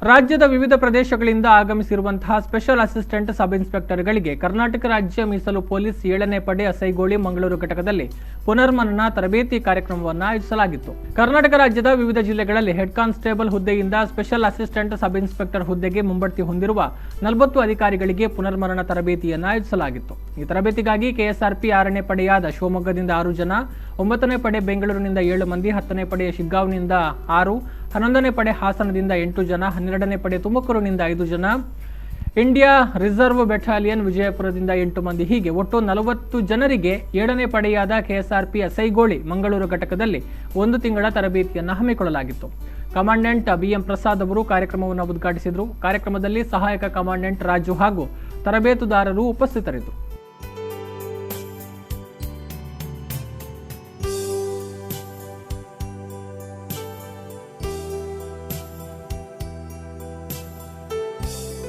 ರಾಜ್ಯದ ವಿವಿಧ ಪ್ರದೇಶಗಳಿಂದ ಆಗಮಿಸಿರುವಂತಹ ಸ್ಪೆಷಲ್ ಅಸಿಸ್ಟೆಂಟ್ ಸಬ್ ಇನ್ಸ್ಪೆಕ್ಟರ್ಗಳಿಗೆ ಕರ್ನಾಟಕ ರಾಜ್ಯ ಮೀಸಲು ಪೊಲೀಸ್ 7ನೇ ಪಡೆ ಅಸೈಗೋಳಿ ಮಂಗಳೂರು ಘಟಕದಲ್ಲಿ ಪುನರ್ಮನನ ತರಬೇತಿ ಕಾರ್ಯಕ್ರಮವನ್ನು ಆಯೋಜಿಸಲಾಗಿತ್ತು. ಕರ್ನಾಟಕ ರಾಜ್ಯದ ವಿವಿಧ ಜಿಲ್ಲೆಗಳಲ್ಲಿ ಹೆಡ್ ಕಾನ್ಸ್ಟೇಬಲ್ ಹುದ್ದೆಯಿಂದ ಸ್ಪೆಷಲ್ ಅಸಿಸ್ಟೆಂಟ್ ಸಬ್ ಇನ್ಸ್ಪೆಕ್ಟರ್ ಹುದ್ದೆಗೆ ಮುಂಬಡ್ತಿ ಹೊಂದಿರುವ 40 ಅಧಿಕಾರಿಗಳಿಗೆ ಪುನರ್ಮನನ ತರಬೇತಿಯನ್ನು ಆಯೋಜಿಸಲಾಗಿತ್ತು. ಈ ತರಬೇತಿಗಾಗಿ ಕೆಎಸ್ಆರ್ಪಿ 6ನೇ ಪಡೆಯಾದ ಶಿವಮೊಗ್ಗದಿಂದ 6 ಜನ, 9ನೇ ಪಡೆ ಬೆಂಗಳೂರಿನಿಂದ 7 ಮಂದಿ, 10ನೇ ಪಡೆ ಶಿಗ್ಗಾಂವ್ನಿಂದ 6, 11ನೇ ಪಡೆ ಹಾಸನದಿಂದ 8 ಜನ, 12ನೇ ಪಡೆ ತುಮಕೂರಿನಿಂದ 5 ಜನ, ಇಂಡಿಯಾ ರಿಸರ್ವ್ ಬೆಟಾಲಿಯನ್ ವಿಜಯಪುರದಿಂದ 8 ಮಂದಿ, ಹೀಗೆ ಒಟ್ಟು 40 ಜನರಿಗೆ 7ನೇ ಪಡೆಯಾದ ಕೆಎಸ್ಆರ್ಪಿ ಅಸೈಗೋಳಿ ಮಂಗಳೂರು ಘಟಕದಲ್ಲಿ 1 ತಿಂಗಳ ತರಬೇತಿಯನ್ನು ಹಮ್ಮಿಕೊಳ್ಳಲಾಗಿತ್ತು. ಕಮಾಂಡೆಂಟ್ ಬಿಎಂ ಪ್ರಸಾದ್ ಅವರು ಕಾರ್ಯಕ್ರಮವನ್ನು ಉದ್ಘಾಟಿಸಿದರು. ಕಾರ್ಯಕ್ರಮದಲ್ಲಿ ಸಹಾಯಕ ಕಮಾಂಡೆಂಟ್ ರಾಜು ಹಾಗೂ ತರಬೇತುದಾರರು ಉಪಸ್ಥಿತರಿದ್ದರು.